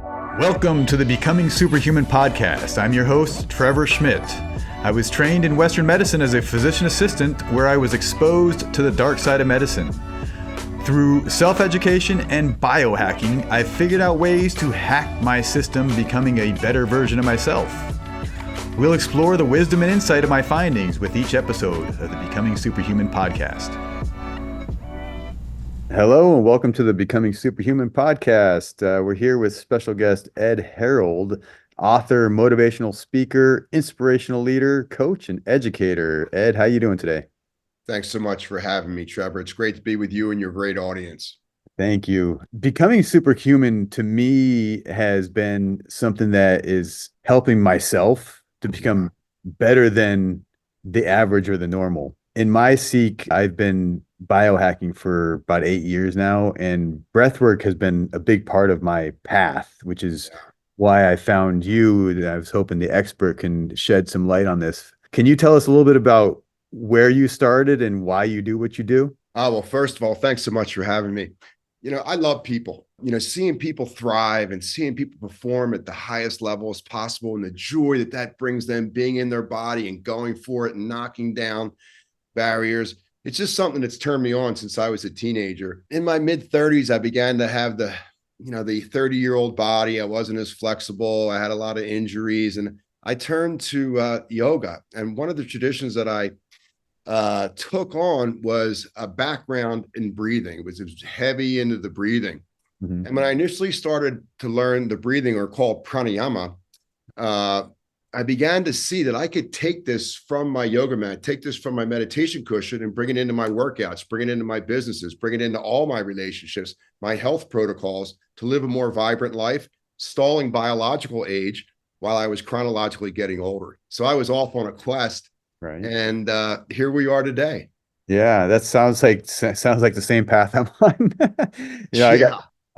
Welcome to the Becoming Superhuman podcast. I'm your host, Trevor Schmidt. I was trained in Western medicine as a physician assistant, where I was exposed to the dark side of medicine. Through self-education and biohacking, I figured out ways to hack my system, becoming a better version of myself. We'll explore the wisdom and insight of my findings with each episode of the Becoming Superhuman podcast. Hello and welcome to the Becoming Superhuman podcast. We're here with special guest Ed Harrold, author, motivational speaker, inspirational leader, coach, and educator. Ed, how you doing today? Thanks so much for having me, Trevor. It's great to be with you and your great audience. Thank you. Becoming superhuman to me has been something that is helping myself to become better than the average or the normal. In my seek, I've been biohacking for about 8 years now, and breathwork has been a big part of my path, which is why I found you. And I was hoping the expert can shed some light on this. Can you tell us a little bit about where you started and why you do what you do? Well, first of all, thanks so much for having me. I love people, seeing people thrive and seeing people perform at the highest level as possible, and the joy that brings them being in their body and going for it and knocking down barriers. It's just something that's turned me on since I was a teenager. In my mid-30s, I began to have the 30-year-old body. I wasn't as flexible. I had a lot of injuries, and I turned to yoga. And one of the traditions that I took on was a background in breathing. It was heavy into the breathing. Mm-hmm. And when I initially started to learn the breathing, or called pranayama, I began to see that I could take this from my yoga mat, take this from my meditation cushion, and bring it into my workouts, bring it into my businesses, bring it into all my relationships, my health protocols, to live a more vibrant life, stalling biological age while I was chronologically getting older. So I was off on a quest, right? And here we are today. Yeah, that sounds like the same path I'm on.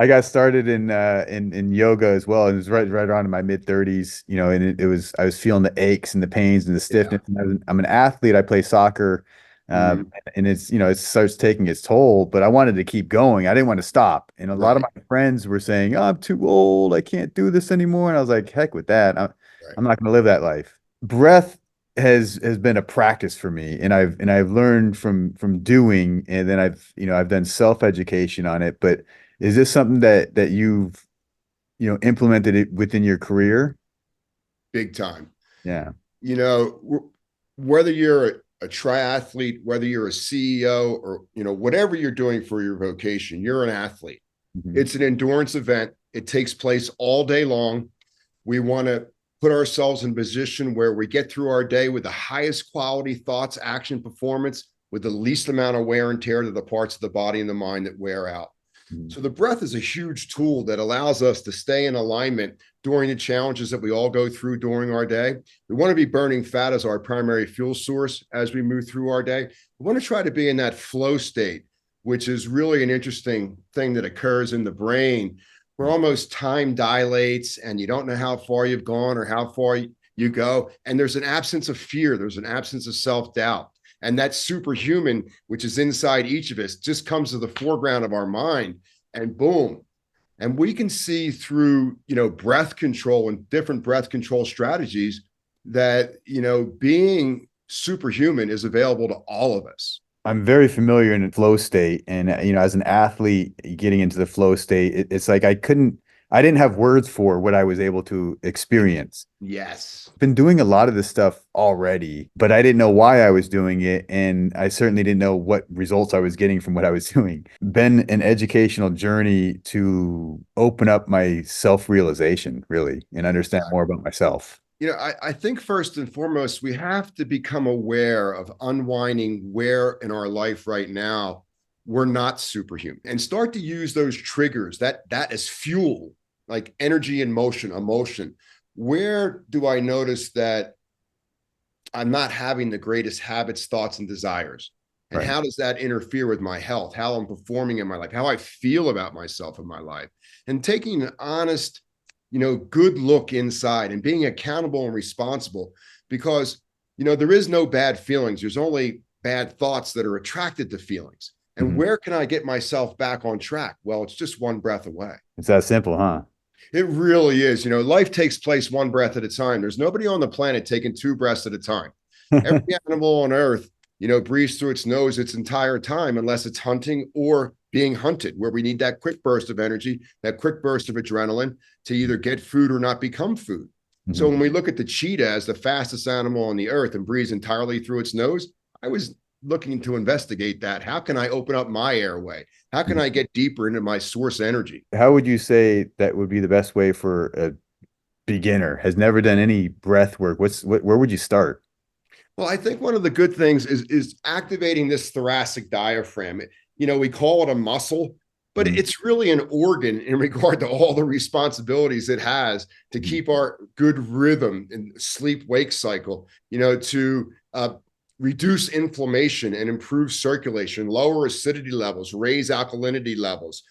I got started in yoga as well. It was right around in my mid-30s, and I was feeling the aches and the pains and the stiffness. Yeah. And I'm an athlete. I play soccer, and it's it starts taking its toll. But I wanted to keep going. I didn't want to stop. And a lot of my friends were saying, "Oh, I'm too old. I can't do this anymore." And I was like, "Heck with that. I'm not going to live that life." Breath has been a practice for me, and I've learned from doing, and then I've done self-education on it. But is this something that you've implemented it within your career? Big time. Yeah. Whether you're a triathlete, whether you're a CEO, or whatever you're doing for your vocation, you're an athlete. Mm-hmm. It's an endurance event. It takes place all day long. We want to put ourselves in a position where we get through our day with the highest quality thoughts, action, performance, with the least amount of wear and tear to the parts of the body and the mind that wear out. So the breath is a huge tool that allows us to stay in alignment during the challenges that we all go through during our day. We want to be burning fat as our primary fuel source as we move through our day. We want to try to be in that flow state, which is really an interesting thing that occurs in the brain, where almost time dilates and you don't know how far you've gone or how far you go. And there's an absence of fear. There's an absence of self-doubt. And that superhuman, which is inside each of us, just comes to the foreground of our mind, and boom. And we can see through, breath control and different breath control strategies that, being superhuman is available to all of us. I'm very familiar in the flow state. And, as an athlete getting into the flow state, it's like I didn't have words for what I was able to experience. Yes. Been doing a lot of this stuff already, but I didn't know why I was doing it. And I certainly didn't know what results I was getting from what I was doing. Been an educational journey to open up my self-realization, really, and understand more about myself. I think first and foremost, we have to become aware of unwinding where in our life right now we're not superhuman, and start to use those triggers that is fuel, like energy and motion, emotion. Where do I notice that I'm not having the greatest habits, thoughts, and desires? And how does that interfere with my health, how I'm performing in my life, how I feel about myself in my life? And taking an honest, good look inside and being accountable and responsible, because, there is no bad feelings. There's only bad thoughts that are attracted to feelings. And where can I get myself back on track? Well, it's just one breath away. It's that simple, huh? It really is. Life takes place one breath at a time. There's nobody on the planet taking two breaths at a time. Every animal on earth, breathes through its nose its entire time, unless it's hunting or being hunted, where we need that quick burst of energy, that quick burst of adrenaline to either get food or not become food. So Mhm. when we look at the cheetah as the fastest animal on the earth and breathes entirely through its nose, I was looking to investigate that. How can I open up my airway? How can I get deeper into my source energy? How would you say that would be the best way for a beginner, has never done any breath work? Where would you start? Well, I think one of the good things is activating this thoracic diaphragm. We call it a muscle, but Mhm. it's really an organ in regard to all the responsibilities it has to Mhm. keep our good rhythm and sleep wake cycle, to reduce inflammation and improve circulation, lower acidity levels, raise alkalinity levels.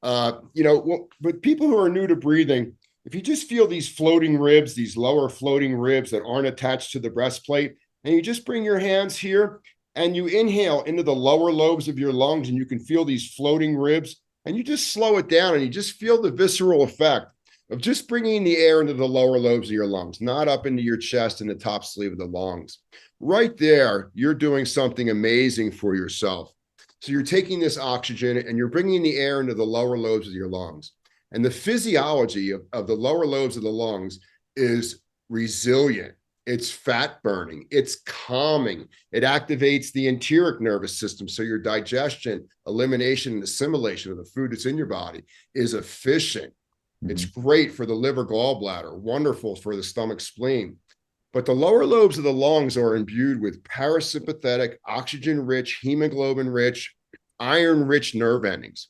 But people who are new to breathing, if you just feel these floating ribs, these lower floating ribs that aren't attached to the breastplate, and you just bring your hands here and you inhale into the lower lobes of your lungs, and you can feel these floating ribs, and you just slow it down and you just feel the visceral effect of just bringing the air into the lower lobes of your lungs, not up into your chest and the top sleeve of the lungs. Right there, you're doing something amazing for yourself. So you're taking this oxygen and you're bringing the air into the lower lobes of your lungs. And the physiology of the lower lobes of the lungs is resilient. It's fat burning. It's calming. It activates the enteric nervous system. So your digestion, elimination, and assimilation of the food that's in your body is efficient. It's Mhm. great for the liver gallbladder, wonderful for the stomach spleen. But the lower lobes of the lungs are imbued with parasympathetic, oxygen rich, hemoglobin rich, iron rich nerve endings.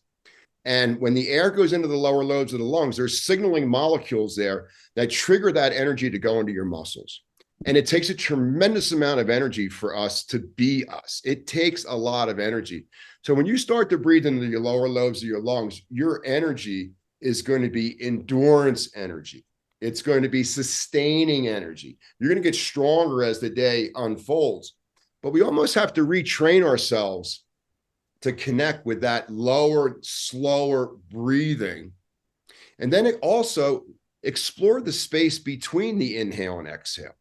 And when the air goes into the lower lobes of the lungs, there's signaling molecules there that trigger that energy to go into your muscles. And it takes a tremendous amount of energy for us to be us. It takes a lot of energy. So when you start to breathe into your lower lobes of your lungs, your energy is going to be endurance energy. It's going to be sustaining energy. You're going to get stronger as the day unfolds. But we almost have to retrain ourselves to connect with that lower, slower breathing. And then it also explore the space between the inhale and exhale.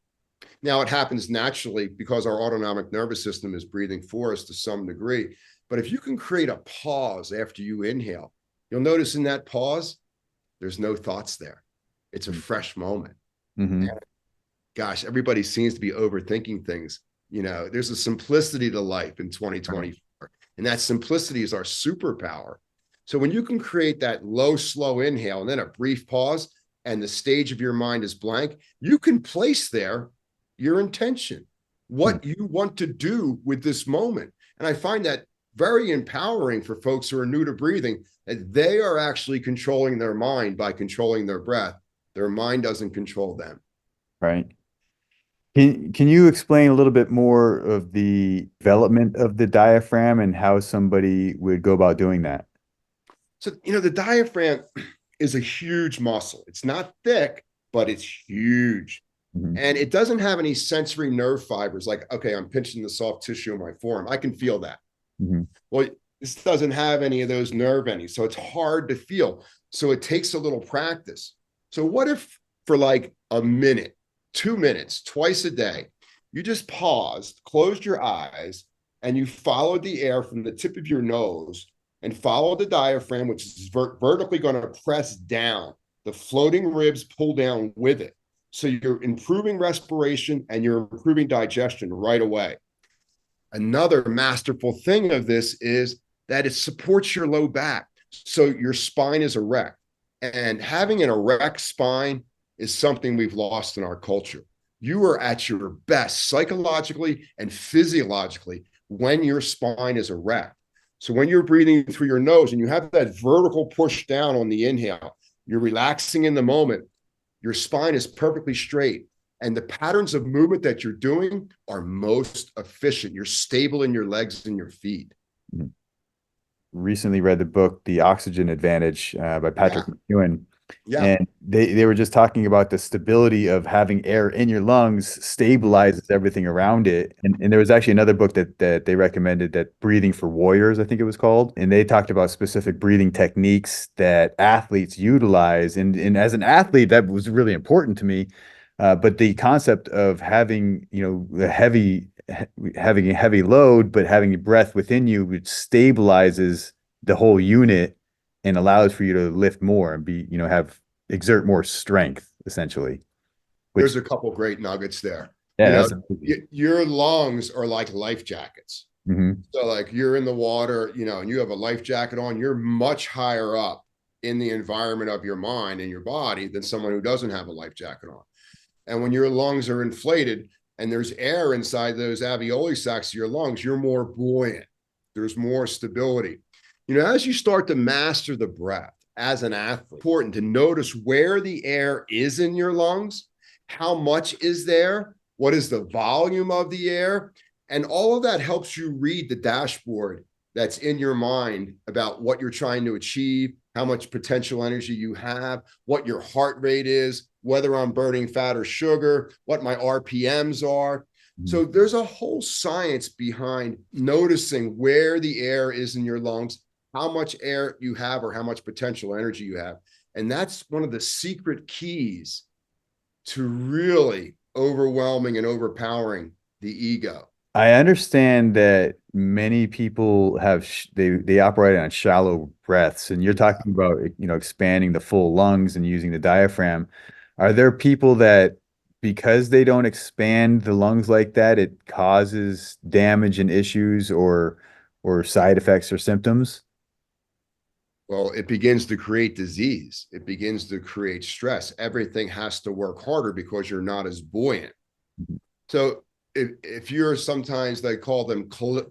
Now, it happens naturally because our autonomic nervous system is breathing for us to some degree. But if you can create a pause after you inhale, you'll notice in that pause, there's no thoughts there. It's a fresh moment. Mhm. And gosh, everybody seems to be overthinking things. There's a simplicity to life in Right. 2024, and that simplicity is our superpower. So when you can create that low, slow inhale and then a brief pause, and the stage of your mind is blank, you can place there your intention, Mhm. what you want to do with this moment. And I find that very empowering for folks who are new to breathing, that they are actually controlling their mind by controlling their breath. Their mind doesn't control them. Right. Can you explain a little bit more of the development of the diaphragm and how somebody would go about doing that? So, the diaphragm is a huge muscle. It's not thick, but it's huge. Mhm. And it doesn't have any sensory nerve fibers like, okay, I'm pinching the soft tissue in my forearm. I can feel that. Mhm. Well, this doesn't have any of those nerve endings. So it's hard to feel. So it takes a little practice. So what if for like a minute, 2 minutes, twice a day, you just paused, closed your eyes, and you followed the air from the tip of your nose and followed the diaphragm, which is vertically going to press down. The floating ribs pull down with it. So you're improving respiration and you're improving digestion right away. Another masterful thing of this is that it supports your low back. So your spine is erect. And having an erect spine is something we've lost in our culture. You are at your best psychologically and physiologically when your spine is erect. So when you're breathing through your nose and you have that vertical push down on the inhale, you're relaxing in the moment. Your spine is perfectly straight, and the patterns of movement that you're doing are most efficient. You're stable in your legs and your feet. Recently read the book The Oxygen Advantage by Yeah. Patrick McEwen. Yeah. And they were just talking about the stability of having air in your lungs Mhm. stabilizes everything around it. And there was actually another book that they recommended, that Breathing for Warriors, I think it was called. And they talked about specific breathing techniques that athletes utilize. And as an athlete, that was really important to me. But the concept of having, the having a heavy load, but having a breath within you, which stabilizes the whole unit and allows for you to lift more and have exert more strength, essentially. There's Which, a couple great nuggets there. yeah, You know, that's your lungs are like life jackets. hmm So like you're in the water, and you have a life jacket on, you're much higher up in the environment of your mind and your body than someone who doesn't have a life jacket on. And when your lungs are inflated and there's air inside those alveoli sacs of your lungs, you're more buoyant. There's more stability. As you start to master the breath as an athlete, it's important to notice where the air is in your lungs, how much is there, what is the volume of the air, and all of that helps you read the dashboard that's in your mind about what you're trying to achieve, how much potential energy you have, what your heart rate is, whether I'm burning fat or sugar, what my RPMs are. So there's a whole science behind noticing where the air is in your lungs, how much air you have or how much potential energy you have. And that's one of the secret keys to really overwhelming and overpowering the ego. I understand that many people they operate on shallow breaths, and you're talking about expanding the full lungs and using the diaphragm. Are there people that, because they don't expand the lungs like that, it causes damage and issues, or side effects or symptoms? Well, it begins to create disease. It begins to create stress. Everything has to work harder because you're not as buoyant. So if you're, sometimes they call them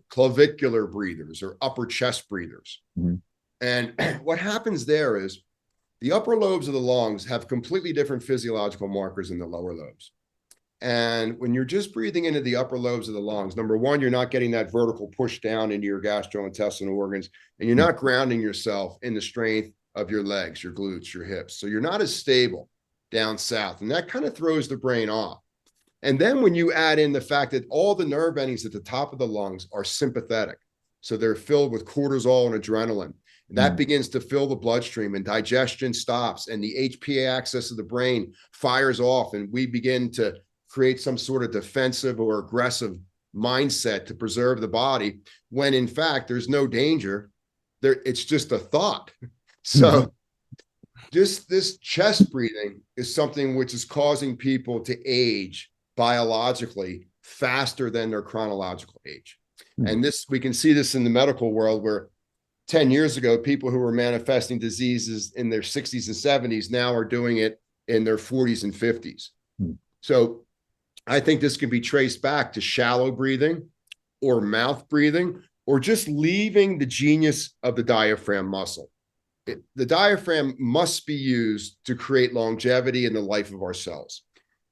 clavicular breathers or upper chest breathers. Mhm. And what happens there is the upper lobes of the lungs have completely different physiological markers than the lower lobes. And when you're just breathing into the upper lobes of the lungs, number one, you're not getting that vertical push down into your gastrointestinal organs, and you're not grounding yourself in the strength of your legs, your glutes, your hips. So you're not as stable down south. And that kind of throws the brain off. And then when you add in the fact that all the nerve endings at the top of the lungs are sympathetic, so they're filled with cortisol and adrenaline, that Mhm. begins to fill the bloodstream and digestion stops and the HPA axis of the brain fires off and we begin to create some sort of defensive or aggressive mindset to preserve the body when in fact there's no danger there, it's just a thought. So just this chest breathing is something which is causing people to age biologically faster than their chronological age. And this, we can see this in the medical world where 10 years ago, people who were manifesting diseases in their 60s and 70s now are doing it in their 40s and 50s. So I think this can be traced back to shallow breathing or mouth breathing or just leaving the genius of the diaphragm muscle. The diaphragm must be used to create longevity in the life of our cells.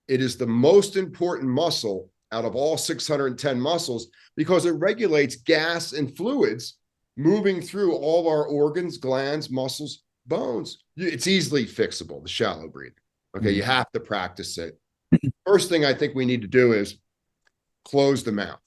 It is the most important muscle out of all 610 muscles because it regulates gas and fluids moving through all of our organs, glands, muscles, bones. It's easily fixable, the shallow breathing. Okay, you have to practice it. First thing I think we need to do is close the mouth.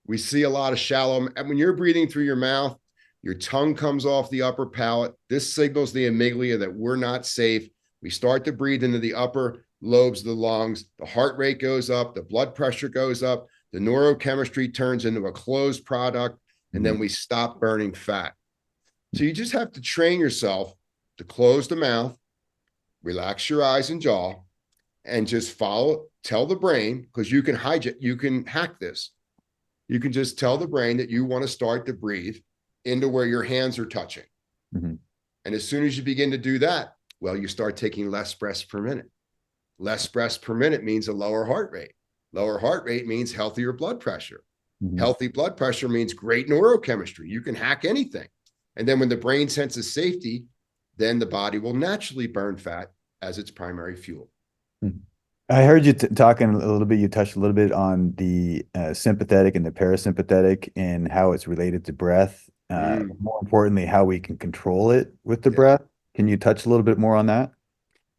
We see a lot of shallow, and when you're breathing through your mouth, your tongue comes off the upper palate. This signals the amygdala that we're not safe. We start to breathe into the upper lobes of the lungs. The heart rate goes up, the blood pressure goes up, the neurochemistry turns into a closed product, and then we stop burning fat. So you just have to train yourself to close the mouth, relax your eyes and jaw, and just tell the brain, because you can hack this. You can just tell the brain that you want to start to breathe into where your hands are touching. Mm-hmm. And as soon as you begin to do that, well, you start taking less breaths per minute. Less breaths per minute means a lower heart rate. Lower heart rate means healthier blood pressure. Mm-hmm. Healthy blood pressure means great neurochemistry. You can hack anything. And then when the brain senses safety, then the body will naturally burn fat as its primary fuel. I heard you talking a little bit. You touched a little bit on the sympathetic and the parasympathetic and how it's related to breath. More importantly, how we can control it with the Yeah. breath. Can you touch a little bit more on that?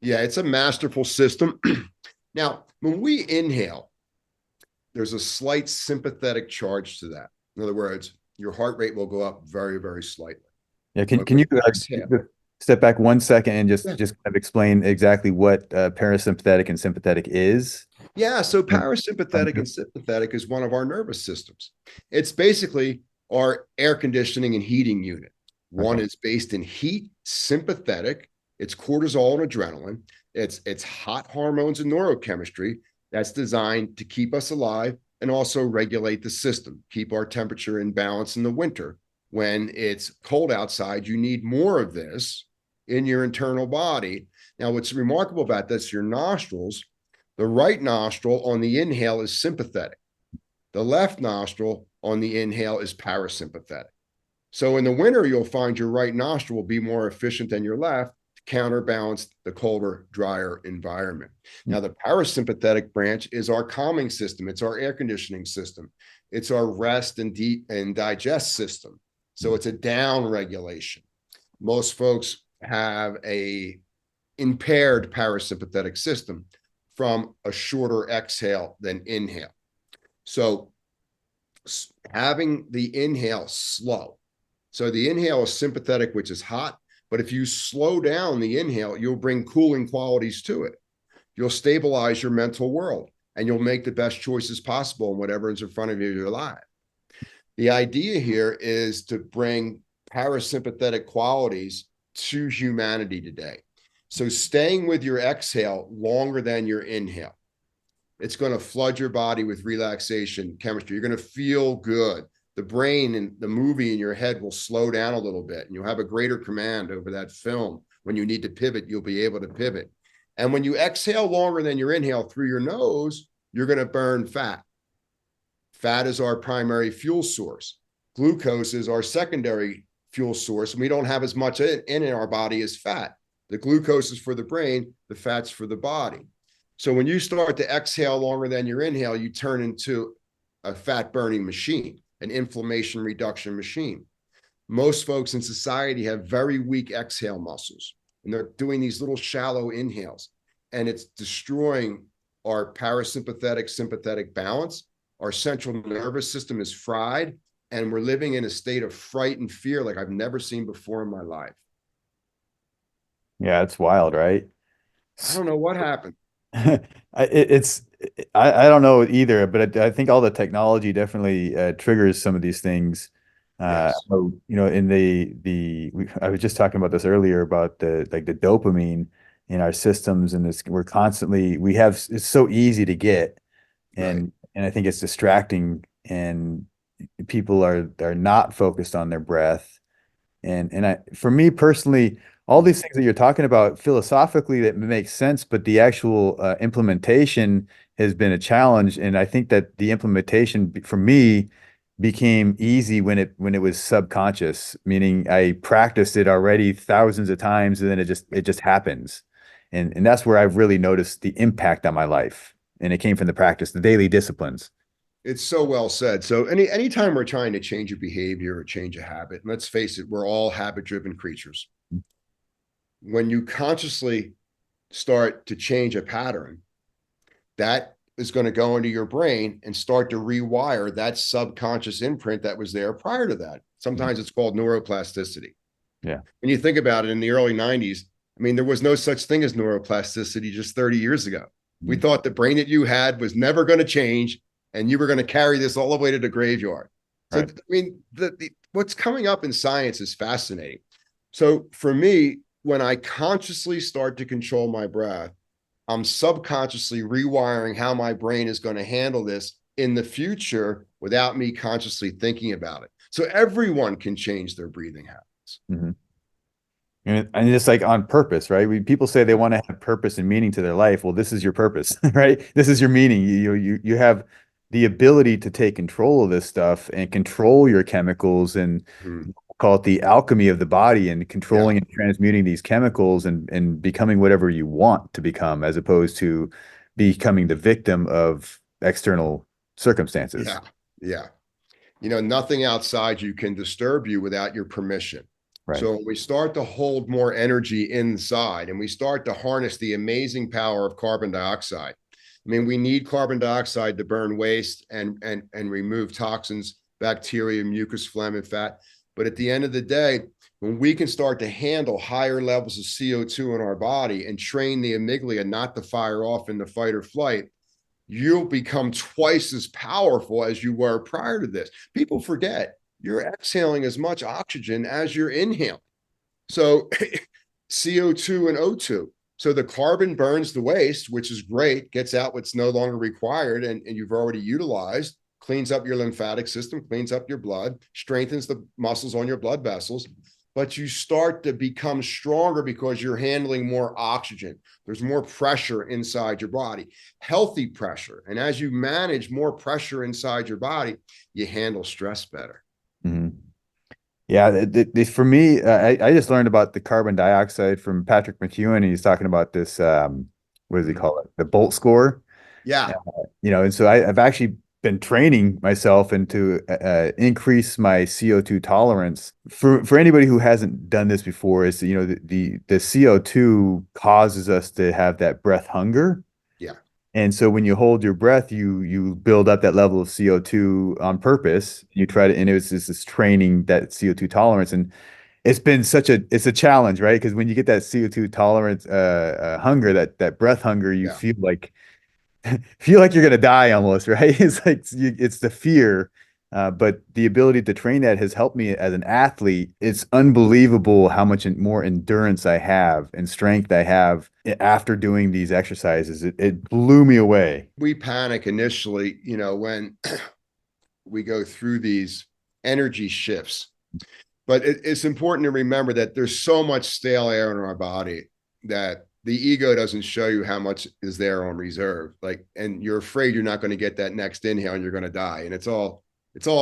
Yeah, it's a masterful system. Now, when we inhale, there's a slight sympathetic charge to that. In other words, your heart rate will go up very, very slightly. Yeah, But can when you you exhale, step back 1 second and yeah. just kind of explain exactly what parasympathetic and sympathetic is? Yeah, so Um, parasympathetic and sympathetic is one of our nervous systems. It's basically our air conditioning and heating unit. One Okay. is based in heat, sympathetic. It's cortisol and adrenaline. It's hot hormones and neurochemistry that's designed to keep us alive and also regulate the system, keep our temperature in balance in the winter. When it's cold outside, you need more of this in your internal body. Now, what's remarkable about this, your nostrils, the right nostril on the inhale is sympathetic. The left nostril on the inhale is parasympathetic. So in the winter, you'll find your right nostril will be more efficient than your left to counterbalance the colder, drier environment. Now, the parasympathetic branch is our calming system. It's our air conditioning system. It's our rest and deep and digest system. So it's a down regulation. Most folks have a impaired parasympathetic system from a shorter exhale than inhale. So having the inhale slow. So the inhale is sympathetic, which is hot, but if you slow down the inhale, you'll bring cooling qualities to it. You'll stabilize your mental world and you'll make the best choices possible in whatever is in front of you in your life. The idea here is to bring parasympathetic qualities to humanity today. So staying with your exhale longer than your inhale, it's going to flood your body with relaxation chemistry. You're going to feel good. The brain and the movie in your head will slow down a little bit and you'll have a greater command over that film. When you need to pivot, you'll be able to pivot. And when you exhale longer than your inhale through your nose, you're going to burn fat. Fat is our primary fuel source. Glucose is our secondary fuel source, and we don't have as much in our body as fat. The glucose is for the brain, the fat's for the body. So when you start to exhale longer than your inhale, you turn into a fat burning machine, an inflammation reduction machine. Most folks in society have very weak exhale muscles, and they're doing these little shallow inhales, and it's destroying our parasympathetic sympathetic balance. Our central nervous system is fried, and we're living in a state of fright and fear like I've never seen before in my life. Yeah, it's wild, right? I don't know what happened. It's I don't know either, but I think all the technology definitely triggers some of these things. Yes. In I was just talking about this earlier about the dopamine in our systems, and this we have it's so easy to get, Right. and I think it's distracting, and people are not focused on their breath. For me personally, all these things that you're talking about philosophically that makes sense, but the actual implementation has been a challenge. And I think that the implementation for me became easy when it was subconscious, meaning I practiced it already thousands of times, and then it just happens. And that's where I've really noticed the impact on my life. And it came from the practice, the daily disciplines. It's so well said. So anytime we're trying to change a behavior or change a habit, and let's face it, we're all habit driven creatures. When you consciously start to change a pattern, that is going to go into your brain and start to rewire that subconscious imprint that was there prior to that. Sometimes it's called neuroplasticity. Yeah. When you think about it, in the early 90s, I mean, there was no such thing as neuroplasticity just 30 years ago. We Mhm. thought the brain that you had was never going to change and you were going to carry this all the way to the graveyard. So, I Right. mean, what's coming up in science is fascinating. So, for me, when I consciously start to control my breath, I'm subconsciously rewiring how my brain is going to handle this in the future without me consciously thinking about it. So, everyone can change their breathing habits. Mhm. And it's like on purpose, right? People say they want to have purpose and meaning to their life. Well, this is your purpose, right? This is your meaning. You have the ability to take control of this stuff and control your chemicals, and Hmm. call it the alchemy of the body, and Yeah. controlling and transmuting these chemicals, and becoming whatever you want to become, as opposed to becoming the victim of external circumstances. Yeah. Yeah. Nothing outside you can disturb you without your permission. Right. So when we start to hold more energy inside and we start to harness the amazing power of carbon dioxide. I mean, we need carbon dioxide to burn waste and remove toxins, bacteria, mucus, phlegm, and fat. But at the end of the day, when we can start to handle higher levels of CO2 in our body and train the amygdala not to fire off in the fight or flight, you'll become twice as powerful as you were prior to this. People forget you're exhaling as much oxygen as you're inhaling. So CO2 and O2. So the carbon burns the waste, which is great, gets out what's no longer required and you've already utilized, cleans up your lymphatic system, cleans up your blood, strengthens the muscles on your blood vessels. But you start to become stronger because you're handling more oxygen. There's more pressure inside your body, healthy pressure. And as you manage more pressure inside your body, you handle stress better. Mm-hmm. Yeah, for me, I just learned about the carbon dioxide from Patrick McEwen, and he's talking about this, what does he call it? The Bolt score. Yeah. And so I've actually been training myself and to increase my CO2 tolerance. For anybody who hasn't done this before, is the CO2 causes us to have that breath hunger. Yeah. And so when you hold your breath, you build up that level of CO2 on purpose. You try to, and it's this training that CO2 tolerance. And it's a challenge, right? Because when you get that CO2 tolerance, hunger, that breath hunger, you Yeah. feel like you're gonna die almost, right? It's the fear. But the ability to train that has helped me as an athlete. It's unbelievable how much more endurance I have and strength I have after doing these exercises. It blew me away. We panic initially, when we go through these energy shifts. But it's important to remember that there's so much stale air in our body that the ego doesn't show you how much is there on reserve. And you're afraid you're not going to get that next inhale and you're going to die. And it's all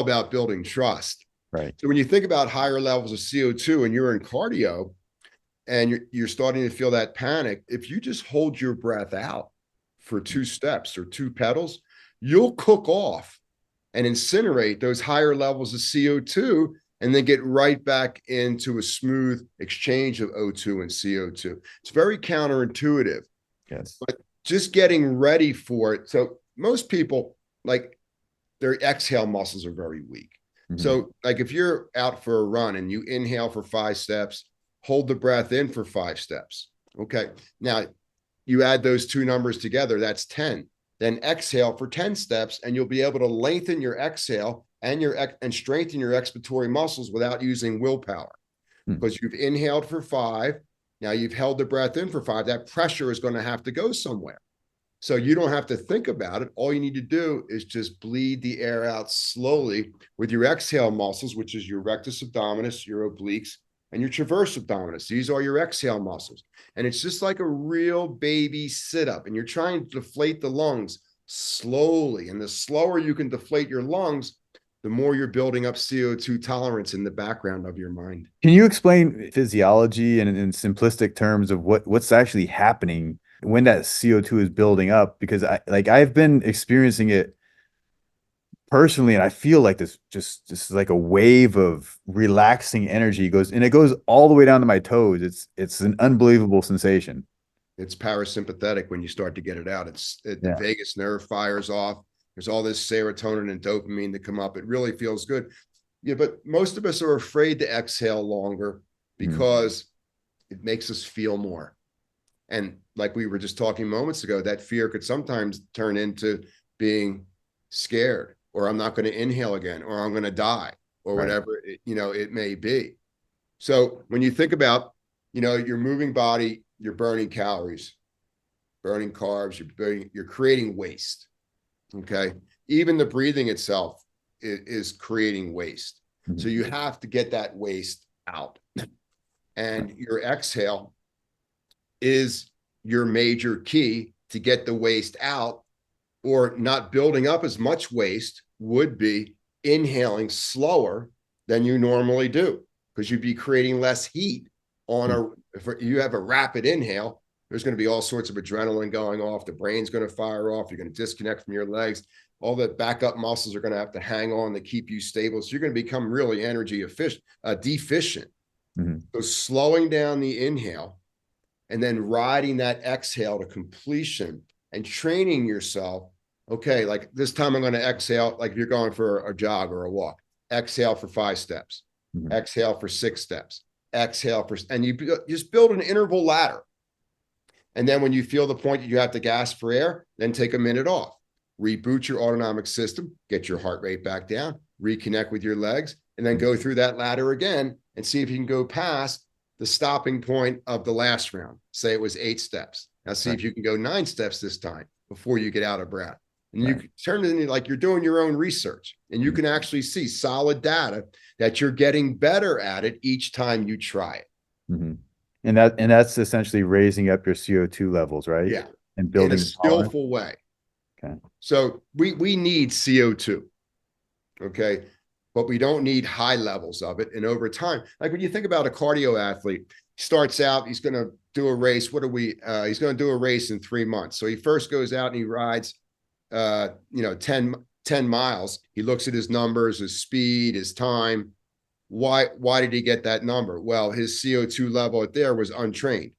about building trust. Right. So when you think about higher levels of CO2 and you're in cardio and you're starting to feel that panic, if you just hold your breath out for 2 steps or 2 pedals, you'll cook off and incinerate those higher levels of CO2 and then get right back into a smooth exchange of O2 and CO2. It's very counterintuitive. Yes. But just getting ready for it. So most people, their exhale muscles are very weak. Mm-hmm. So if you're out for a run and you inhale for 5 steps, hold the breath in for 5 steps. Okay. Now you add those 2 numbers together, that's 10. Then exhale for 10 steps and you'll be able to lengthen your exhale and strengthen your expiratory muscles without using willpower. Because you've inhaled for 5. Now you've held the breath in for 5. That pressure is going to have to go somewhere. So you don't have to think about it. All you need to do is just bleed the air out slowly with your exhale muscles, which is your rectus abdominis, your obliques, and your transverse abdominis. These are your exhale muscles. And it's just like a real baby sit-up. And you're trying to deflate the lungs slowly. And the slower you can deflate your lungs, the more you're building up CO2 tolerance in the background of your mind. Can you explain physiology and in simplistic terms of what's actually happening when that CO2 is building up? Because I've been experiencing it personally, and I feel like this just like a wave of relaxing energy goes all the way down to my toes. It's an unbelievable sensation. It's parasympathetic when you start to get it out. The vagus nerve fires off. There's all this serotonin and dopamine to come up. It really feels good. Yeah, but most of us are afraid to exhale longer because it makes us feel more. And like we were just talking moments ago, that fear could sometimes turn into being scared, or I'm not going to inhale again, or I'm going to die, or whatever it may be. So when you think about, your moving body, you're burning calories, burning carbs, you're creating waste. Okay. Even the breathing itself is creating waste. Mm-hmm. So you have to get that waste out. And your exhale is your major key to get the waste out, or not building up as much waste would be inhaling slower than you normally do, because you'd be creating less heat if you have a rapid inhale, there's going to be all sorts of adrenaline going off. The brain's going to fire off. You're going to disconnect from your legs. All the backup muscles are going to have to hang on to keep you stable. So you're going to become really energy deficient. So slowing down the inhale and then riding that exhale to completion and training yourself. Okay, like this time I'm going to exhale, like if you're going for a jog or a walk, exhale for 5 steps, exhale for 6 steps, exhale for, and you just build an interval ladder. And then when you feel the point that you have to gasp for air, then take a minute off, reboot your autonomic system, get your heart rate back down, reconnect with your legs, and then go through that ladder again and see if you can go past the stopping point of the last round. Say it was 8 steps. Now see if you can go 9 steps this time before you get out of breath. And you can turn it into like you're doing your own research, and you can actually see solid data that you're getting better at it each time you try it. And that's essentially raising up your CO2 levels, right? Yeah. And building in a skillful way. Okay. So we need CO2. Okay. But we don't need high levels of it. And over time, like when you think about a cardio athlete, he starts out, he's going to do a race. He's going to do a race in 3 months. So he first goes out and he rides, 10 miles. He looks at his numbers, his speed, his time. Why did he get that number? Well, his CO2 level there was untrained.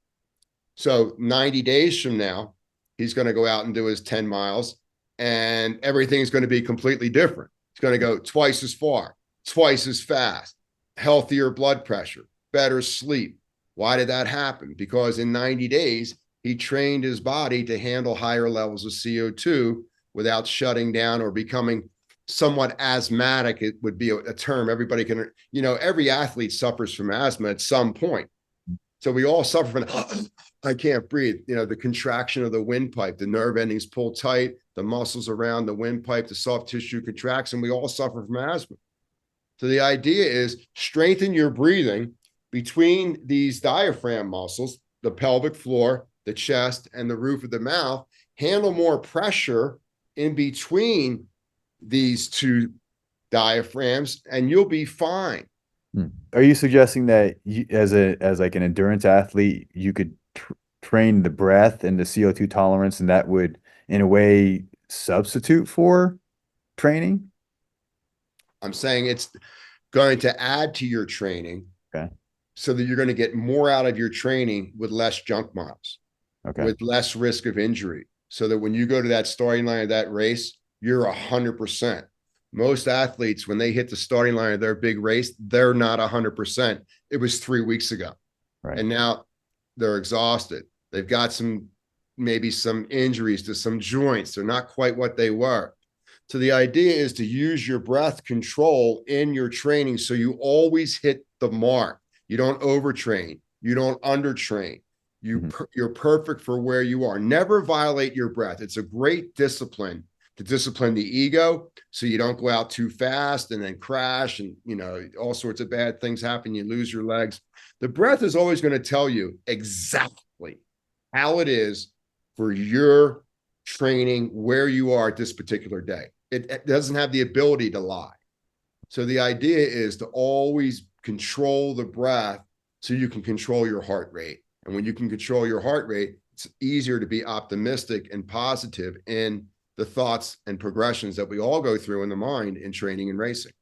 So 90 days from now, he's going to go out and do his 10 miles and everything's going to be completely different. It's going to go twice as far, twice as fast, healthier blood pressure, better sleep. Why did that happen? Because in 90 days, he trained his body to handle higher levels of CO2 without shutting down or becoming somewhat asthmatic. It would be a term everybody can, every athlete suffers from asthma at some point. So we all suffer from, I can't breathe, the contraction of the windpipe, the nerve endings pull tight, the muscles around the windpipe, the soft tissue contracts, and we all suffer from asthma. So the idea is strengthen your breathing between these diaphragm muscles, the pelvic floor, the chest, and the roof of the mouth, handle more pressure in between these 2 diaphragms, and you'll be fine. Are you suggesting that you, as like an endurance athlete, you could train the breath and the CO2 tolerance, and that would, in a way, substitute for training? I'm saying it's going to add to your training, so that you're going to get more out of your training with less junk miles, with less risk of injury, so that when you go to that starting line of that race, you're 100%. Most athletes, when they hit the starting line of their big race, they're not 100%. It was 3 weeks ago. And now they're exhausted. They've got maybe some injuries to some joints. They're not quite what they were. So the idea is to use your breath control in your training so you always hit the mark. You don't overtrain. You don't undertrain. You're perfect for where you are. Never violate your breath. It's a great discipline to discipline the ego so you don't go out too fast and then crash and, all sorts of bad things happen. You lose your legs. The breath is always going to tell you exactly how it is for your training, where you are at this particular day. It doesn't have the ability to lie. So the idea is to always control the breath so you can control your heart rate. And when you can control your heart rate, it's easier to be optimistic and positive in the thoughts and progressions that we all go through in the mind in training and racing.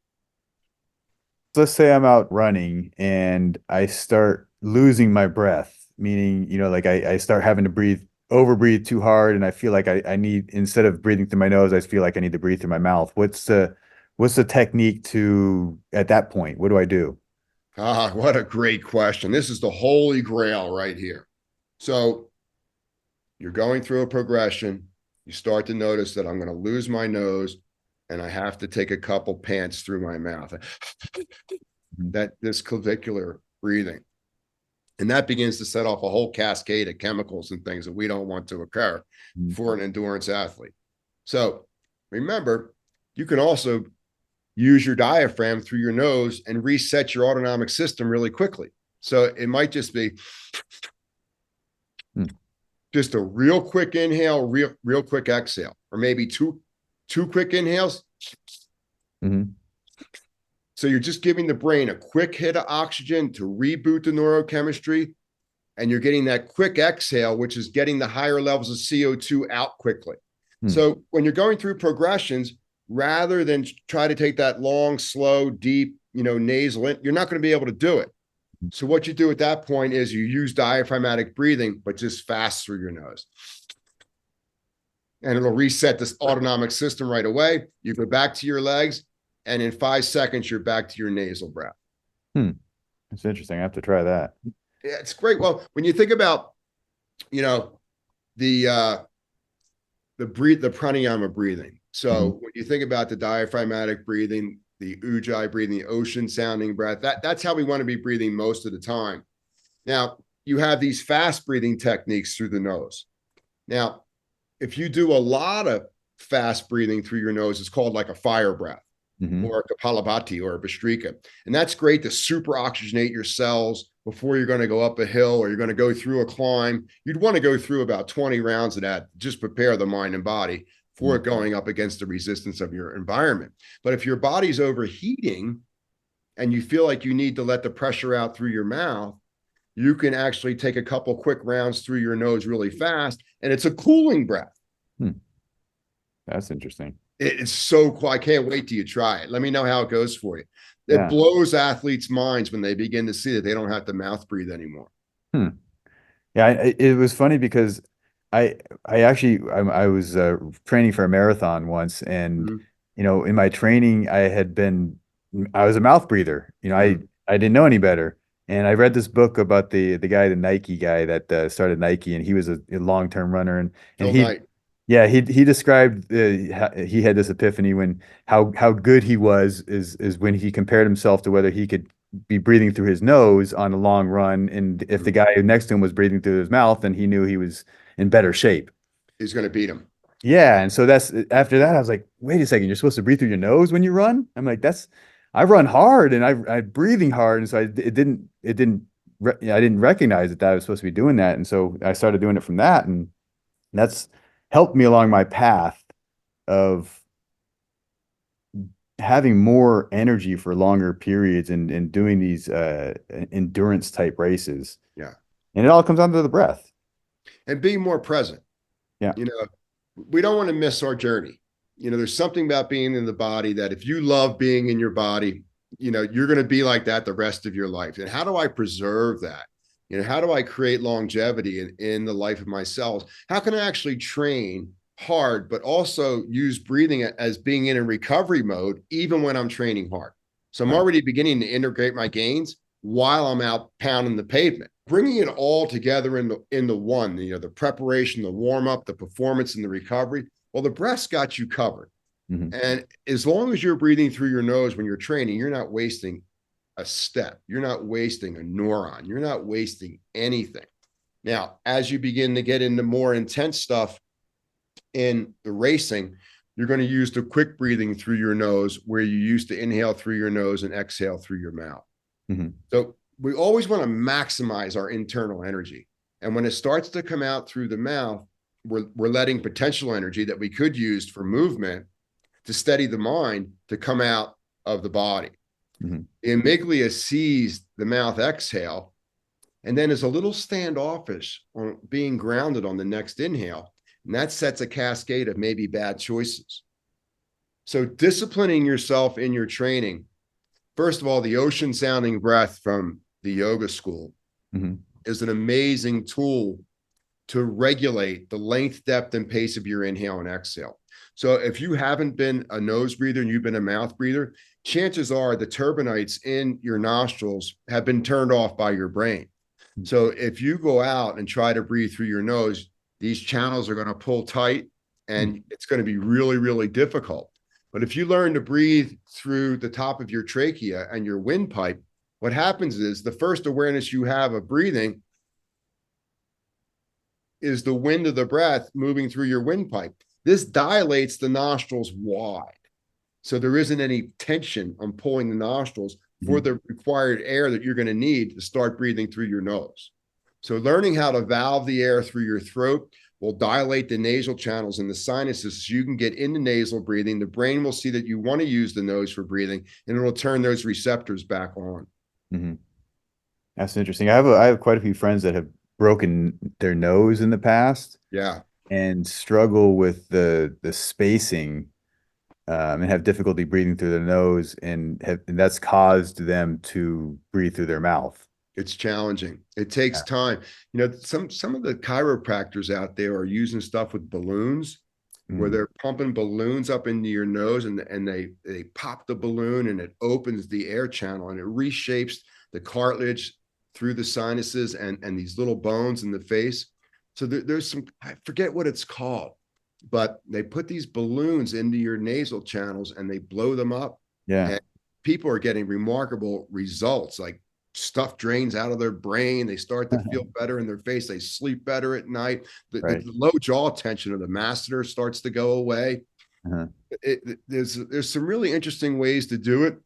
Let's say I'm out running and I start losing my breath, meaning, like I start having to overbreathe too hard. And I feel like I need, instead of breathing through my nose, I feel like I need to breathe through my mouth. What's the technique at that point? What do I do? What a great question. This is the holy grail right here. So you're going through a progression. You start to notice that I'm going to lose my nose and I have to take a couple pants through my mouth. This clavicular breathing. And that begins to set off a whole cascade of chemicals and things that we don't want to occur for an endurance athlete. So remember, you can also use your diaphragm through your nose and reset your autonomic system really quickly. So it might just be just a real quick inhale, real quick exhale, or maybe two quick inhales. So you're just giving the brain a quick hit of oxygen to reboot the neurochemistry, and you're getting that quick exhale, which is getting the higher levels of CO2 out quickly. So when you're going through progressions, rather than try to take that long, slow, deep, nasal in, you're not going to be able to do it. So what you do at that point is you use diaphragmatic breathing, but just fast through your nose. And it'll reset this autonomic system right away. You go back to your legs, and in 5 seconds, you're back to your nasal breath. Hmm. It's interesting. I have to try that. Yeah, it's great. Well, when you think about, you know, the the pranayama breathing. Hmm. So when you think about the diaphragmatic breathing, the ujjayi breathing, the ocean sounding breath, that's how we want to be breathing most of the time. Now, you have these fast breathing techniques through the nose. Now, if you do a lot of fast breathing through your nose, it's called like a fire breath Hmm. or a kapalabhati or a Bhastrika. And that's great to super oxygenate your cells before you're going to go up a hill or you're going to go through a climb. You'd want to go through about 20 rounds of that, just prepare the mind and body for it going up against the resistance of your environment. But if your body's overheating and you feel like you need to let the pressure out through your mouth, you can actually take a couple quick rounds through your nose really fast, and it's a cooling breath. Hmm. That's interesting. It's so cool. I can't wait till you try it. Let me know how it goes for you. It Yeah. blows athletes' minds when they begin to see that they don't have to mouth breathe anymore. Hmm. Yeah, it was funny because I I was training for a marathon once, and Mm-hmm. in my training I was a mouth breather. Mm-hmm. I didn't know any better, and I read this book about the Nike guy that started Nike, and he was a long-term runner, and Phil Knight he described he had this epiphany when how good he was is when he compared himself to whether he could be breathing through his nose on a long run. And if the guy next to him was breathing through his mouth, then he knew he was in better shape. is going to beat him. Yeah. And so that's after that, I was like, wait a second, you're supposed to breathe through your nose when you run? I'm like, I run hard and I'm breathing hard. And so I didn't recognize that I was supposed to be doing that. And so I started doing it from that. And that's helped me along my path of having more energy for longer periods and doing these endurance type races. Yeah. And it all comes down to the breath. And being more present. Yeah. You know, we don't want to miss our journey. There's something about being in the body that if you love being in your body, you're going to be like that the rest of your life. And how do I preserve that? How do I create longevity in the life of my cells? How can I actually train hard, but also use breathing as being in a recovery mode, even when I'm training hard? So I'm Right. already beginning to integrate my gains while I'm out pounding the pavement, bringing it all together in the one, the preparation, the warm up, the performance, and the recovery. Well, the breath's got you covered. Hmm. And as long as you're breathing through your nose when you're training, you're not wasting a step. You're not wasting a neuron. You're not wasting anything. Now, as you begin to get into more intense stuff in the racing, you're going to use the quick breathing through your nose where you used to inhale through your nose and exhale through your mouth. Hmm. So we always want to maximize our internal energy. And when it starts to come out through the mouth, we're letting potential energy that we could use for movement to steady the mind to come out of the body. Hmm. The amygdala sees the mouth exhale and then is a little standoffish on being grounded on the next inhale. And that sets a cascade of maybe bad choices. So disciplining yourself in your training, first of all, the ocean sounding breath from the yoga school Hmm. is an amazing tool to regulate the length, depth, and pace of your inhale and exhale. So if you haven't been a nose breather and you've been a mouth breather, chances are the turbinates in your nostrils have been turned off by your brain. So if you go out and try to breathe through your nose, these channels are going to pull tight and it's going to be really, really difficult. But if you learn to breathe through the top of your trachea and your windpipe, what happens is the first awareness you have of breathing is the wind of the breath moving through your windpipe. This dilates the nostrils wide. So there isn't any tension on pulling the nostrils for Hmm. the required air that you're going to need to start breathing through your nose. So learning how to valve the air through your throat will dilate the nasal channels and the sinuses so you can get into nasal breathing. The brain will see that you want to use the nose for breathing and it'll turn those receptors back on. Hmm. That's interesting. I have quite a few friends that have broken their nose in the past Yeah. and struggle with the spacing, and have difficulty breathing through their nose, and that's caused them to breathe through their mouth. It's challenging. It takes time. Some of the chiropractors out there are using stuff with balloons where Mm. they're pumping balloons up into your nose, and they pop the balloon and it opens the air channel and it reshapes the cartilage through the sinuses and these little bones in the face. So there's some, I forget what it's called, but they put these balloons into your nasal channels and they blow them up, Yeah. and people are getting remarkable results. Like stuff drains out of their brain. They start to feel better in their face. They sleep better at night. The Right. low jaw tension of the masseter starts to go away. Uh-huh. There's some really interesting ways to do it.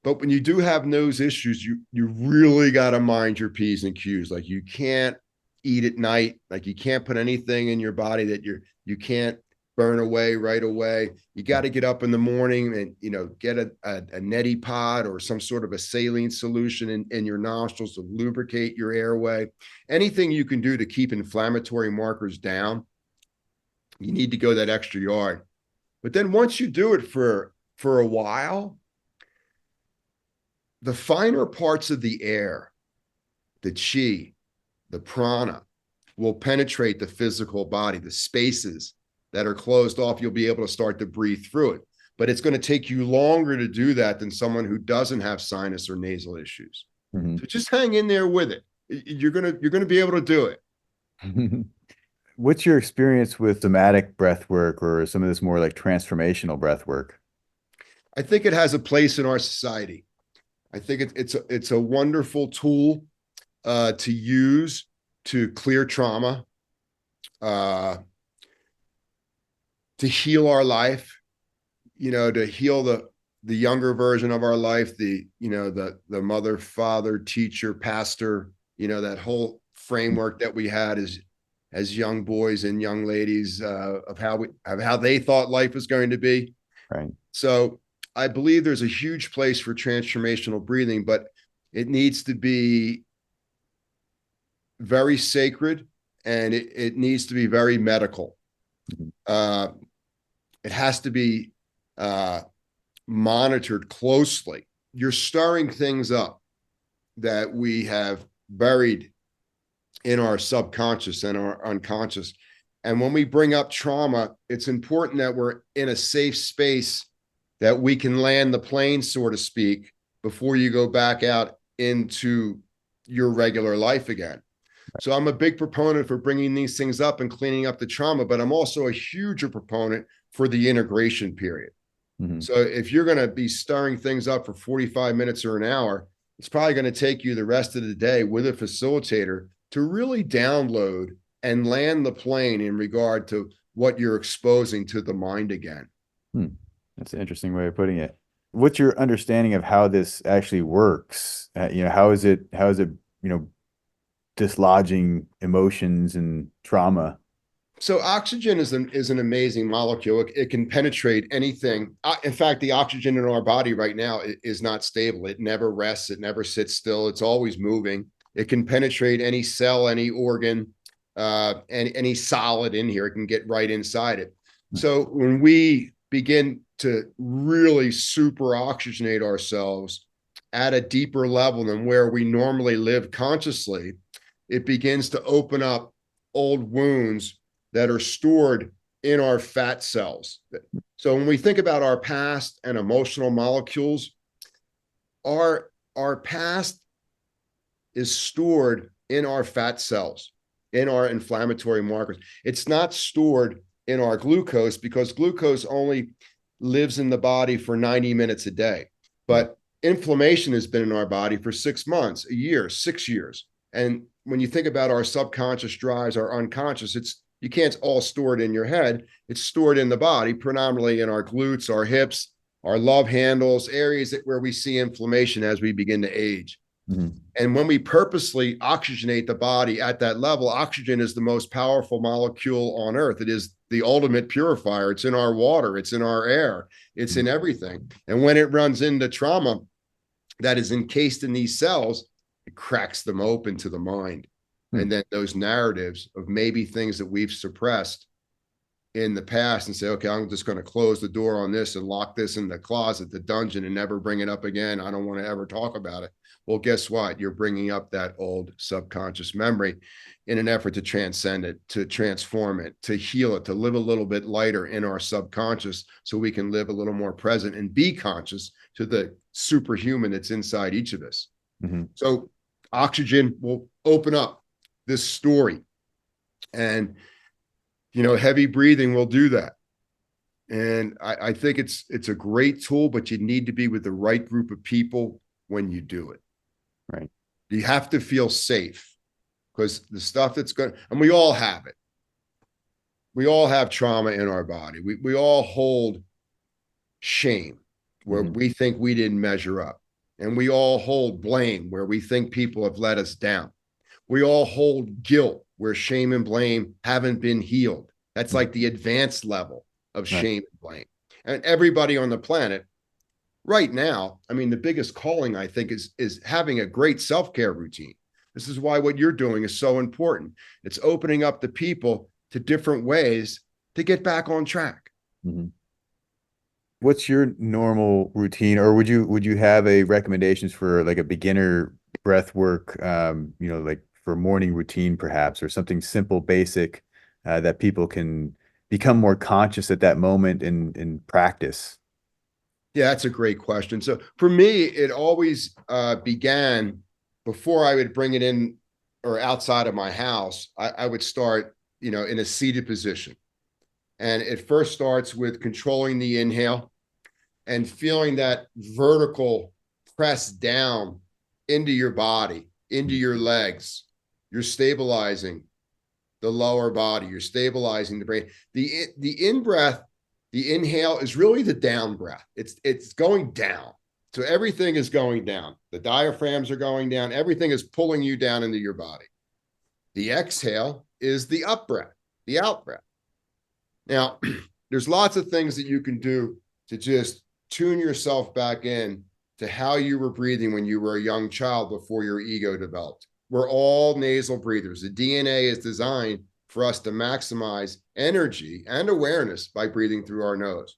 But when you do have nose issues, you really got to mind your P's and Q's. Like you can't eat at night. Like you can't put anything in your body that you can't burn away right away. You got to get up in the morning and get a neti pot or some sort of a saline solution in your nostrils to lubricate your airway. Anything you can do to keep inflammatory markers down, you need to go that extra yard. But then once you do it for a while, the finer parts of the air, the chi, the prana, will penetrate the physical body, the spaces that are closed off. You'll be able to start to breathe through it. But it's going to take you longer to do that than someone who doesn't have sinus or nasal issues. Mm-hmm. So just hang in there with it. You're gonna be able to do it. What's your experience with somatic breath work or some of this more like transformational breath work? I think it has a place in our society. I think it's a wonderful tool to use to clear trauma, uh, to heal our life, to heal the younger version of our life, the mother, father, teacher, pastor, that whole framework that we had as young boys and young ladies, of how they thought life was going to be. Right. So I believe there's a huge place for transformational breathing, but it needs to be very sacred, and it needs to be very medical. Mm-hmm. It has to be monitored closely. You're stirring things up that we have buried in our subconscious and our unconscious. And when we bring up trauma, it's important that we're in a safe space that we can land the plane, so to speak, before you go back out into your regular life again. So I'm a big proponent for bringing these things up and cleaning up the trauma, but I'm also a huge proponent for the integration period. Mm-hmm. So if you're going to be stirring things up for 45 minutes or an hour, it's probably going to take you the rest of the day with a facilitator to really download and land the plane in regard to what you're exposing to the mind again. That's an interesting way of putting it. What's your understanding of how this actually works? How is it, dislodging emotions and trauma? So oxygen is an amazing molecule. It can penetrate anything. In fact, the oxygen in our body right now is not stable. It never rests. It never sits still. It's always moving. It can penetrate any cell, any organ, any solid in here. It can get right inside it. So when we begin to really super oxygenate ourselves at a deeper level than where we normally live consciously, it begins to open up old wounds that are stored in our fat cells. So when we think about our past and emotional molecules, our past is stored in our fat cells, in our inflammatory markers. It's not stored in our glucose, because glucose only lives in the body for 90 minutes a day. But inflammation has been in our body for 6 months, a year, 6 years. And when you think about our subconscious drives, our unconscious, you can't all store it in your head. It's stored in the body, predominantly in our glutes, our hips, our love handles, areas where we see inflammation as we begin to age. Mm-hmm. And when we purposely oxygenate the body at that level, oxygen is the most powerful molecule on earth. It is the ultimate purifier. It's in our water. It's in our air. It's in everything. And when it runs into trauma that is encased in these cells, it cracks them open to the mind. And then those narratives of maybe things that we've suppressed in the past and say, okay, I'm just going to close the door on this and lock this in the closet, the dungeon, and never bring it up again. I don't want to ever talk about it. Well, guess what? You're bringing up that old subconscious memory in an effort to transcend it, to transform it, to heal it, to live a little bit lighter in our subconscious so we can live a little more present and be conscious to the superhuman that's inside each of us. Mm-hmm. So oxygen will open up this story, and heavy breathing will do that. And I think it's a great tool, but you need to be with the right group of people when you do it. Right. You have to feel safe, because the stuff that's going, and we all have it. We all have trauma in our body. We all hold shame where Mm-hmm. we think we didn't measure up. And we all hold blame where we think people have let us down. We all hold guilt where shame and blame haven't been healed. That's like the advanced level of Right. shame and blame. And everybody on the planet right now, I mean, the biggest calling, I think, is having a great self-care routine. This is why what you're doing is so important. It's opening up the people to different ways to get back on track. Mm-hmm. What's your normal routine, or would you have a recommendations for like a beginner breath work, like for morning routine perhaps, or something simple, basic, that people can become more conscious at that moment in practice? Yeah, that's a great question. So for me, it always began before I would bring it in or outside of my house. I would start, in a seated position. And it first starts with controlling the inhale and feeling that vertical press down into your body, into your legs. You're stabilizing the lower body. You're stabilizing the brain. The in breath, the inhale is really the down breath. It's going down. So everything is going down. The diaphragms are going down. Everything is pulling you down into your body. The exhale is the up breath, the out breath. Now, there's lots of things that you can do to just tune yourself back in to how you were breathing when you were a young child before your ego developed. We're all nasal breathers. The DNA is designed for us to maximize energy and awareness by breathing through our nose.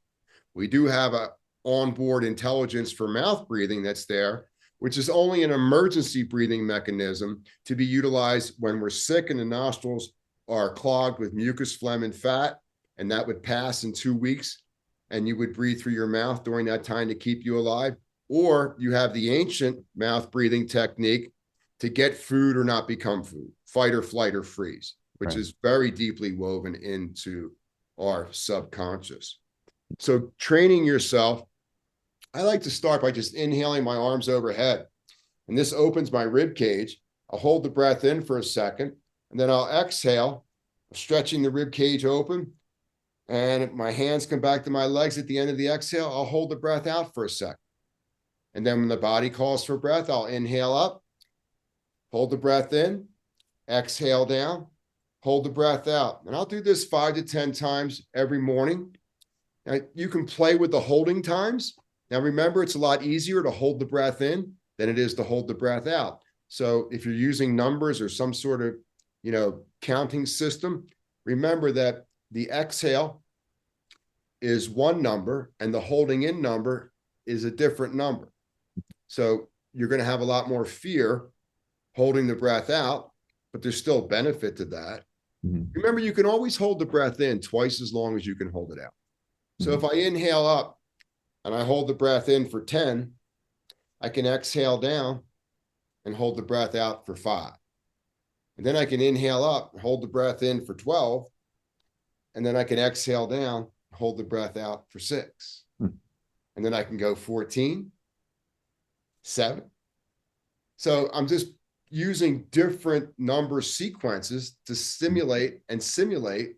We do have a onboard intelligence for mouth breathing that's there, which is only an emergency breathing mechanism to be utilized when we're sick and the nostrils are clogged with mucus, phlegm, and fat, and that would pass in 2 weeks, and you would breathe through your mouth during that time to keep you alive. Or you have the ancient mouth breathing technique to get food or not become food, fight or flight or freeze, which Right. is very deeply woven into our subconscious. So training yourself, I like to start by just inhaling my arms overhead. And this opens my rib cage. I'll hold the breath in for a second, and then I'll exhale, stretching the rib cage open. And my hands come back to my legs at the end of the exhale. I'll hold the breath out for a second. And then when the body calls for breath, I'll inhale up, hold the breath in, exhale down, hold the breath out. And I'll do this 5 to 10 times every morning. Now, you can play with the holding times. Now, remember, it's a lot easier to hold the breath in than it is to hold the breath out. So if you're using numbers or some sort of, counting system, remember that the exhale is one number and the holding in number is a different number. So you're going to have a lot more fear holding the breath out, but there's still benefit to that. Mm-hmm. Remember, you can always hold the breath in twice as long as you can hold it out. So Mm-hmm. if I inhale up and I hold the breath in for 10, I can exhale down and hold the breath out for 5. And then I can inhale up and hold the breath in for 12. And then I can exhale down, hold the breath out for 6. Mm-hmm. And then I can go 14, 7. So I'm just using different number sequences to stimulate and simulate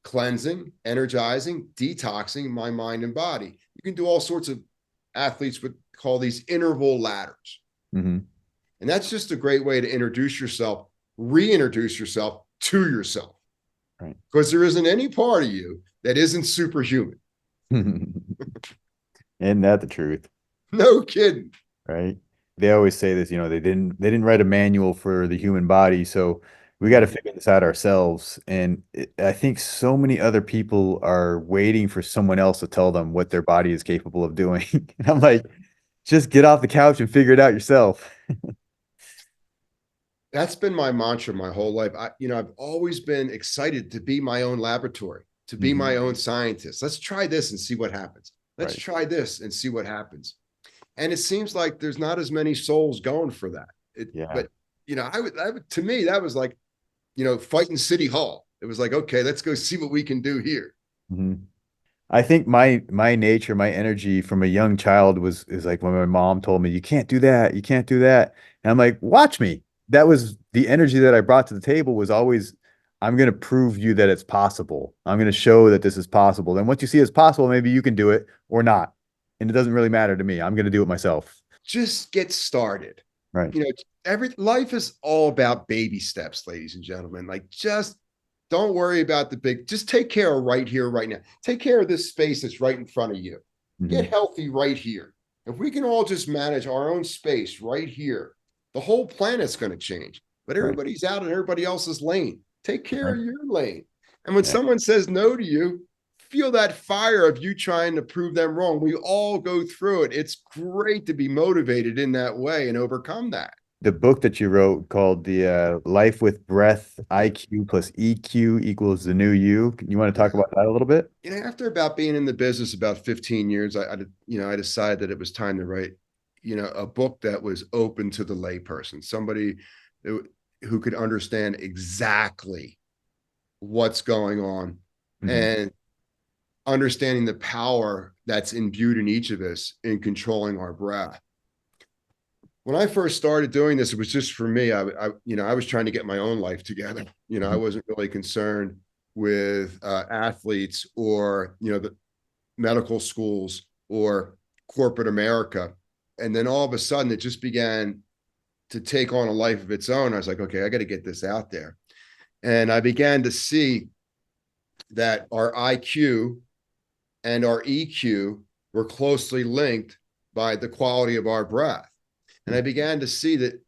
cleansing, energizing, detoxing my mind and body. You can do all sorts of, athletes would call these interval ladders. Mm-hmm. And that's just a great way to introduce yourself, reintroduce yourself to yourself. Right. Because there isn't any part of you that isn't superhuman. Isn't that the truth? No kidding. Right. They always say this, they didn't write a manual for the human body, so we got to figure this out ourselves. And I think so many other people are waiting for someone else to tell them what their body is capable of doing. And I'm like, just get off the couch and figure it out yourself. That's been my mantra my whole life. I've always been excited to be my own laboratory, to be Mhm. my own scientist. Let's try this and see what happens. Let's Right. try this and see what happens. And it seems like there's not as many souls going for that. Yeah. But to me, that was like, fighting City Hall. It was like, okay, let's go see what we can do here. Mhm. I think my nature, my energy from a young child was is like when my mom told me, you can't do that, you can't do that. And I'm like, watch me. That was the energy that I brought to the table was always, I'm gonna prove you that it's possible. I'm gonna show that this is possible. And once you see it's possible, maybe you can do it or not. And it doesn't really matter to me. I'm gonna do it myself. Just get started. Right. You know, every life is all about baby steps, ladies and gentlemen. Like, just don't worry about the big, just take care of right here, right now. Take care of this space that's right in front of you. Get Hmm. healthy right here. If we can all just manage our own space right here, the whole planet's going to change. But Right. everybody's out in everybody else's lane. Take care Right. of your lane. And when Yeah. someone says no to you, feel that fire of you trying to prove them wrong. We all go through it. It's great to be motivated in that way and overcome that. The book that you wrote called the Life with Breath, IQ plus EQ equals the new you. You want to talk about that a little bit? After about being in the business about 15 years, I decided that it was time to write, a book that was open to the layperson, somebody who could understand exactly what's going on Hmm. and understanding the power that's imbued in each of us in controlling our breath. When I first started doing this, it was just for me. I was trying to get my own life together. I Hmm. wasn't really concerned with athletes or the medical schools or corporate America. And then all of a sudden, it just began to take on a life of its own. I was like, okay, I got to get this out there. And I began to see that our IQ and our EQ were closely linked by the quality of our breath. And I began to see that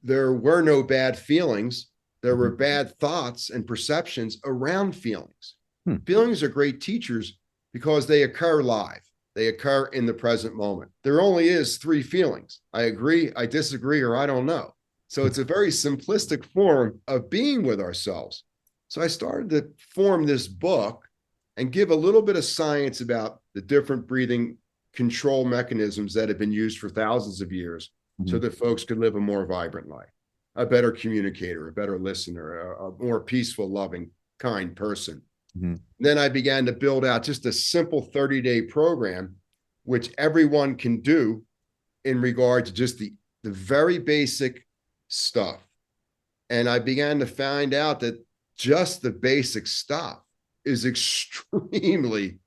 there were no bad feelings. There were Hmm. bad thoughts and perceptions around feelings. Hmm. Feelings are great teachers because they occur live. They occur in the present moment. There only is three feelings. I agree, I disagree, or I don't know. So it's a very simplistic form of being with ourselves. So I started to form this book and give a little bit of science about the different breathing control mechanisms that have been used for thousands of years so Hmm. that folks could live a more vibrant life, a better communicator, a better listener, a more peaceful, loving, kind person. Hmm. Then I began to build out just a simple 30-day program, which everyone can do in regard to just the very basic stuff. And I began to find out that just the basic stuff is extremely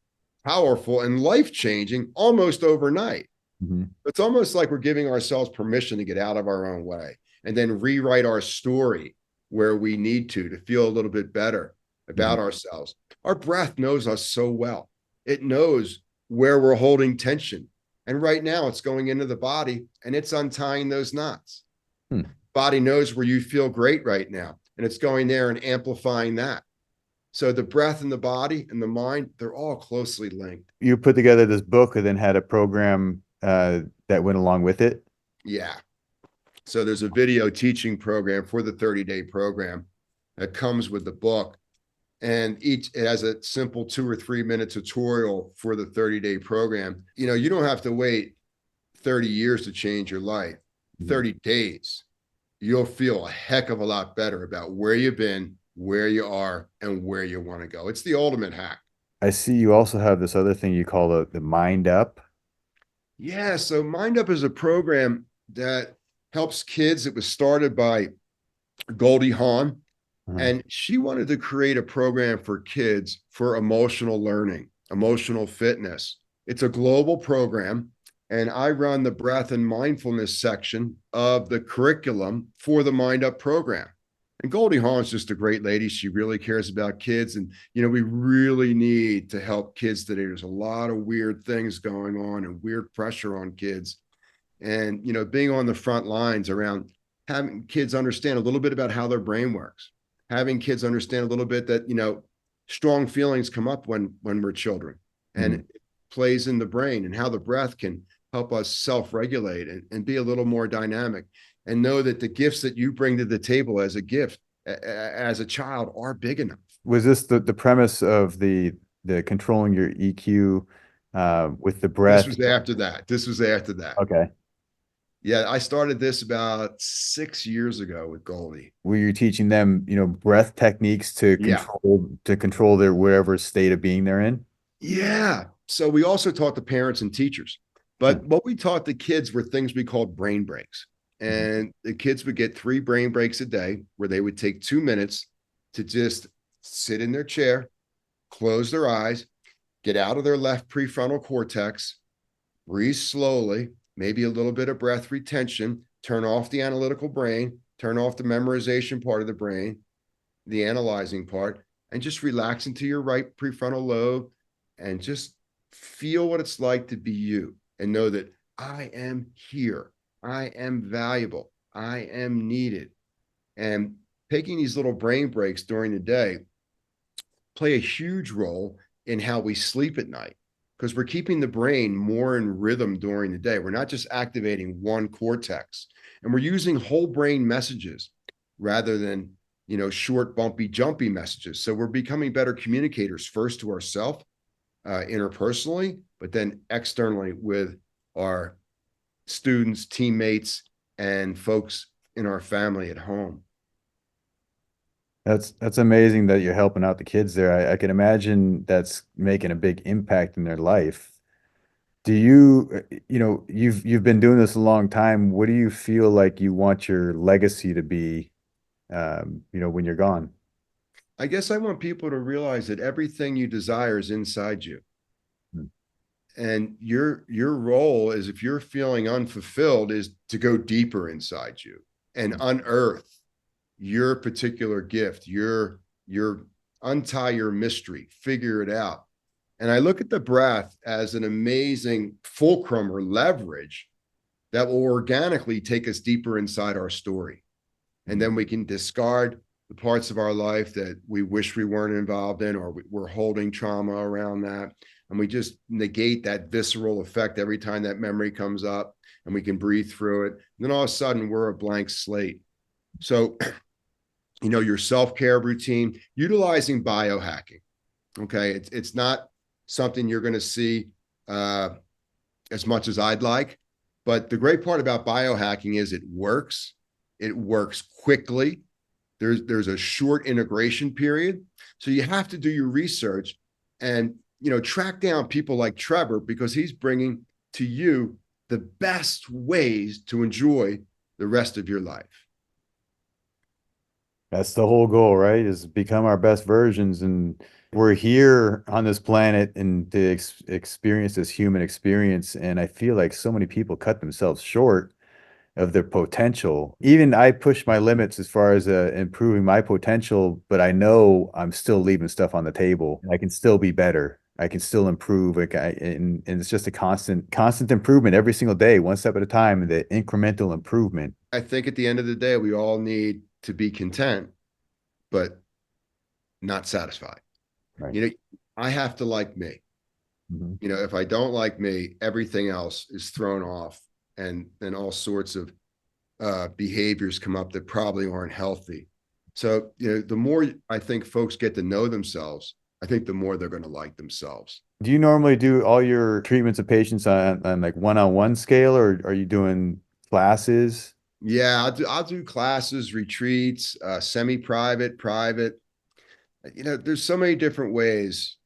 powerful and life changing almost overnight. Hmm. It's almost like we're giving ourselves permission to get out of our own way and then rewrite our story where we need to feel a little bit better Hmm. about ourselves. Our breath knows us so well. It knows where we're holding tension. And right now it's going into the body and it's untying those knots. Hmm. Body knows where you feel great right now and it's going there and amplifying that. So the breath and the body and the mind, they're all closely linked. You put together this book and then had a program that went along with it. Yeah. So there's a video teaching program for the 30-day program that comes with the book. And it has a simple 2 or 3 minute tutorial for the 30-day program. You don't have to wait 30 years to change your life. Mhm. 30 days, you'll feel a heck of a lot better about where you've been, where you are, and where you want to go. It's the ultimate hack. I see you also have this other thing you call the mind up. Yeah. So Mind Up is a program that helps kids. It was started by Goldie Hawn, Uh-huh. and she wanted to create a program for kids for emotional learning, emotional fitness. It's a global program, and I run the breath and mindfulness section of the curriculum for the Mind Up program. And Goldie Hawn's just a great lady. She really cares about kids. And, we really need to help kids today. There's a lot of weird things going on and weird pressure on kids. And, being on the front lines around having kids understand a little bit about how their brain works, having kids understand a little bit that, strong feelings come up when we're children, and Mhm. it plays in the brain, and how the breath can help us self-regulate and be a little more dynamic, and know that the gifts that you bring to the table as a gift as a child are big enough. Was this the premise of the controlling your EQ with the This breath? was after that. This was after that. Okay. Yeah, I started this about 6 years ago with Goldie. Were you teaching them, breath techniques Yeah. to control their whatever state of being they're in? Yeah. So we also taught the parents and teachers, Hmm. but what we taught the kids were things we called brain breaks. Mhm. And the kids would get 3 brain breaks a day where they would take 2 minutes to just sit in their chair, close their eyes, get out of their left prefrontal cortex, breathe slowly, maybe a little bit of breath retention, turn off the analytical brain, turn off the memorization part of the brain, the analyzing part, and just relax into your right prefrontal lobe and just feel what it's like to be you, and know that I am here. I am valuable. I am needed. And taking these little brain breaks during the day play a huge role in how we sleep at night, because we're keeping the brain more in rhythm during the day. We're not just activating one cortex, and we're using whole brain messages rather than, short, bumpy, jumpy messages. So we're becoming better communicators, first to ourselves, interpersonally, but then externally with our students, teammates, and folks in our family at home. That's amazing that you're helping out the kids there. I can imagine that's making a big impact in their life. Do you, you've been doing this a long time. What do you feel like you want your legacy to be, when you're gone? I guess I want people to realize that everything you desire is inside you. Hmm. And your role is, if you're feeling unfulfilled, is to go deeper inside you and unearth your particular gift, your untie your mystery, figure it out. And I look at the breath as an amazing fulcrum or leverage that will organically take us deeper inside our story. And then we can discard the parts of our life that we wish we weren't involved in, or we're holding trauma around that. And we just negate that visceral effect every time that memory comes up, and we can breathe through it. And then all of a sudden, we're a blank slate. So, your self-care routine, utilizing biohacking. Okay. It's not something you're going to see uh, as much as I'd like. But the great part about biohacking is it works. It works quickly. There's a short integration period. So you have to do your research and, track down people like Trevor, because he's bringing to you the best ways to enjoy the rest of your life. That's the whole goal, right? Is become our best versions. And we're here on this planet and to experience this human experience. And I feel like so many people cut themselves short of their potential. Even I push my limits as far as improving my potential, but I know I'm still leaving stuff on the table. I can still be better. I can still improve. And it's just a constant improvement every single day, one step at a time, the incremental improvement. I think at the end of the day, we all need to be content, but not satisfied. Right. You know, I have to like me. Mhm. If I don't like me, everything else is thrown off, and then all sorts of behaviors come up that probably aren't healthy. So, the more I think folks get to know themselves, I think the more they're going to like themselves. Do you normally do all your treatments of patients on like one-on-one scale, or are you doing classes? Yeah, I'll do classes, retreats, semi-private, private. There's so many different ways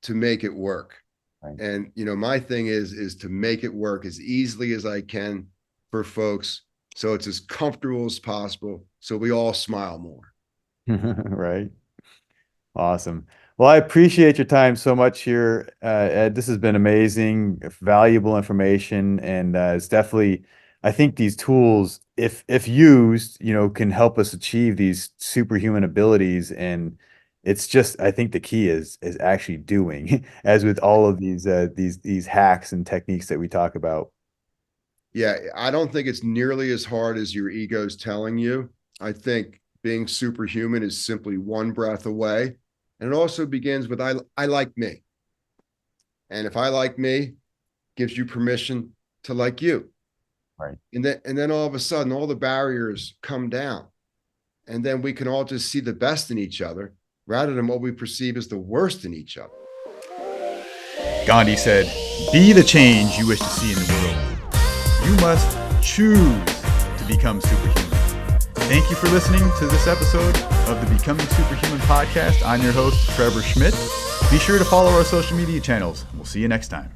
to make it work. Right. And my thing is to make it work as easily as I can for folks, so it's as comfortable as possible, so we all smile more. Right. Awesome. Well, I appreciate your time so much here, Ed. This has been amazing, valuable information, and it's definitely, I think these tools, if used, can help us achieve these superhuman abilities. And it's just, I think the key is actually doing, as with all of these hacks and techniques that we talk about. Yeah, I don't think it's nearly as hard as your ego's telling you. I think being superhuman is simply one breath away. And it also begins with I like me. And if I like me, gives you permission to like you. Right. And then all of a sudden all the barriers come down. And then we can all just see the best in each other rather than what we perceive as the worst in each other. Gandhi said, "Be the change you wish to see in the world. You must choose to become superhuman." Thank you for listening to this episode of the Becoming Superhuman podcast. I'm your host, Trevor Schmidt. Be sure to follow our social media channels. We'll see you next time.